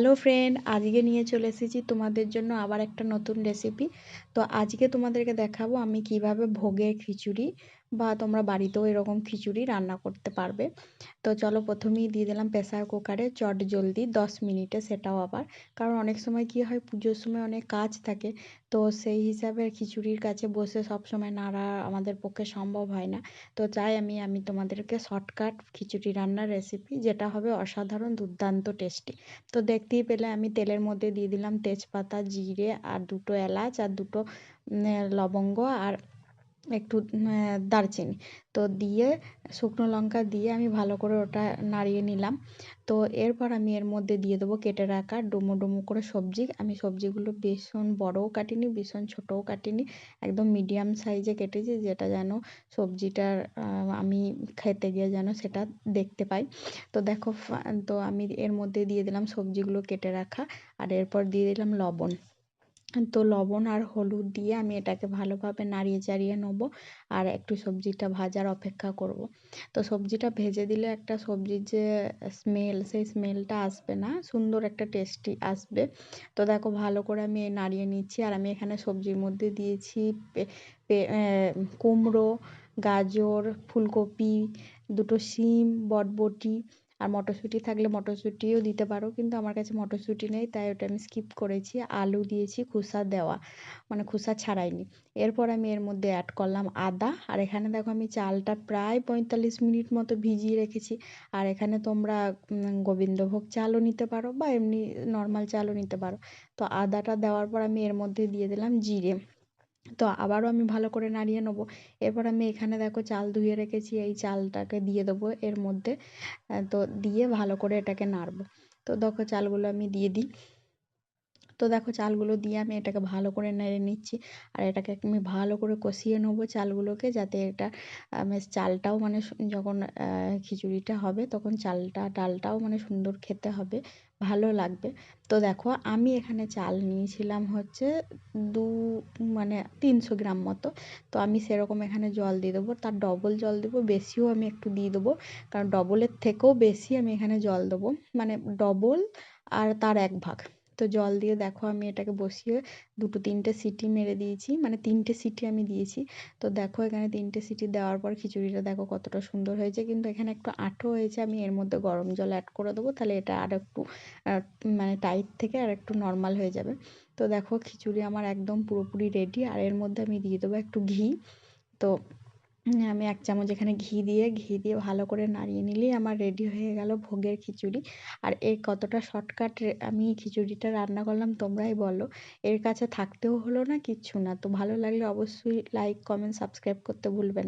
Hello friend, আজকে নিয়ে চলে এসেছি তোমাদের জন্য আবার একটা নতুন রেসিপি। তো আজকে তোমাদেরকে দেখাবো আমি কিভাবে ভোগের খিচুড়ি বা তোমরা বাড়িতেও এরকম খিচুড়ি রান্না করতে পারবে। তো চলো, প্রথমেই দিয়ে দিলাম প্রেসার কুকারে চট জলদি 10 মিনিটে, সেটাও আবার কারণ অনেক সময় কি হয়, পুজোর সময় অনেক কাজ থাকে। তো সেই হিসাবে খিচুড়ির কাছে বসে সব সময় নাড়া আমাদের পক্ষে সম্ভব হয় না। তো চাই আমি তোমাদেরকে শর্টকাট খিচুড়ি রান্নার রেসিপি, যেটা হবে অসাধারণ দুর্দান্ত টেস্টি। তো দেখতেই পেলে আমি তেলের মধ্যে দিয়ে দিলাম তেজপাতা, জিরে আর দুটো এলাচ আর দুটো লবঙ্গ আর একটু দারচিনি। তো দিয়ে শুকনো লঙ্কা দিয়ে আমি ভালো করে ওটা নাড়িয়ে নিলাম। তো এরপর আমি এর মধ্যে দিয়ে দেবো কেটে রাখা ডুমো ডুমো করে সবজি। আমি সবজিগুলো ভীষণ বড়ও কাটিনি, ভীষণ ছোটও কাটিনি, একদম মিডিয়াম সাইজে কেটেছি, যেটা যেন সবজিটার আমি খেতে গিয়ে যেন সেটা দেখতে পাই। তো দেখো, তো আমি এর মধ্যে দিয়ে দিলাম সবজিগুলো কেটে রাখা, আর এরপর দিয়ে দিলাম লবণ। তো লবণ আর হলুদ দিয়ে আমি এটাকে ভালোভাবে নাড়িয়ে চাড়িয়ে নেবো আর একটু সবজিটা ভাজার অপেক্ষা করব। তো সবজিটা ভেজে দিলে একটা সবজির যে স্মেল, সেই স্মেলটা আসবে না, সুন্দর একটা টেস্টি আসবে। তো দেখো ভালো করে আমি নাড়িয়ে নিচ্ছি, আর আমি এখানে সবজির মধ্যে দিয়েছি কুমড়ো, গাজর, ফুলকপি, দুটো শিম, বটবটি আর মটরশুঁটি থাকলে মটরশুঁটিও দিতে পারো, কিন্তু আমার কাছে মটরশুঁটি নেই তাই ওটা আমি স্কিপ করেছি। আলু দিয়েছি খোসা দেওয়া, মানে খোসা ছাড়াইনি। এরপর আমি এর মধ্যে অ্যাড করলাম আদা, আর এখানে দেখো আমি চালটা প্রায় 45 মিনিট মতো ভিজিয়ে রেখেছি। আর এখানে তোমরা গোবিন্দভোগ চালও নিতে পারো বা এমনি নর্মাল চালও নিতে পারো। তো আদাটা দেওয়ার পর আমি এর মধ্যে দিয়ে দিলাম জিরে। তো আবারও আমি ভালো করে নাড়িয়ে নেবো। এরপর আমি এখানে দেখো চাল ধুয়ে রেখেছি, এই চালটাকে দিয়ে দেবো এর মধ্যে। তো দিয়ে ভালো করে এটাকে নাড়বো। তো দেখো চালগুলো আমি দিয়ে দিই। তো দেখো চালগুলো দিয়ে আমি এটাকে ভালো করে নেড়ে নিচ্ছি, আর এটাকে আমি ভালো করে কষিয়ে নেবো চালগুলোকে, যাতে এটা চালটাও মানে যখন খিচুড়িটা হবে তখন চালটা ডালটাও মানে সুন্দর খেতে হবে, ভালো লাগবে। তো দেখো আমি এখানে চাল নিয়েছিলাম হচ্ছে দু মানে 300 গ্রাম মতো। তো আমি সেরকম এখানে জল দিয়ে দেবো, তার ডবল জল দেবো, বেশিও আমি একটু দিয়ে দেবো, কারণ ডবলের থেকেও বেশি আমি এখানে জল দেবো, মানে ডবল আর তার 1 ভাগ। তো জল দিয়ে দেখো আমি এটাকে বসিয়ে দুটো তিনটে সিটি মেরে দিয়েছি, মানে 3টে সিটি আমি দিয়েছি। তো দেখো এখানে 3টে সিটি দেওয়ার পর খিচুড়িটা দেখো কতটা সুন্দর হয়েছে, কিন্তু এখানে একটু আঁটো হয়েছে, আমি এর মধ্যে গরম জল অ্যাড করে দেবো, তাহলে এটা আর একটু মানে টাইট থেকে আর একটু নর্মাল হয়ে যাবে। তো দেখো খিচুড়ি আমার একদম পুরোপুরি রেডি, আর এর মধ্যে আমি দিয়ে দেবো একটু ঘি। তো আমি 1 চামচ এখানে ঘি দিয়ে ভালো করে নাড়িয়ে নিলেই আমার রেডি হয়ে গেল ভোগের খিচুড়ি। আর কতটা শর্টকাট আমি খিচুড়িটা রান্না করলাম তোমরাই বলো। এর কাছে থাকতেও হলো না, কিচ্ছু না। তো ভালো লাগলে অবশ্যই লাইক, কমেন্ট, সাবস্ক্রাইব করতে ভুলবেন না।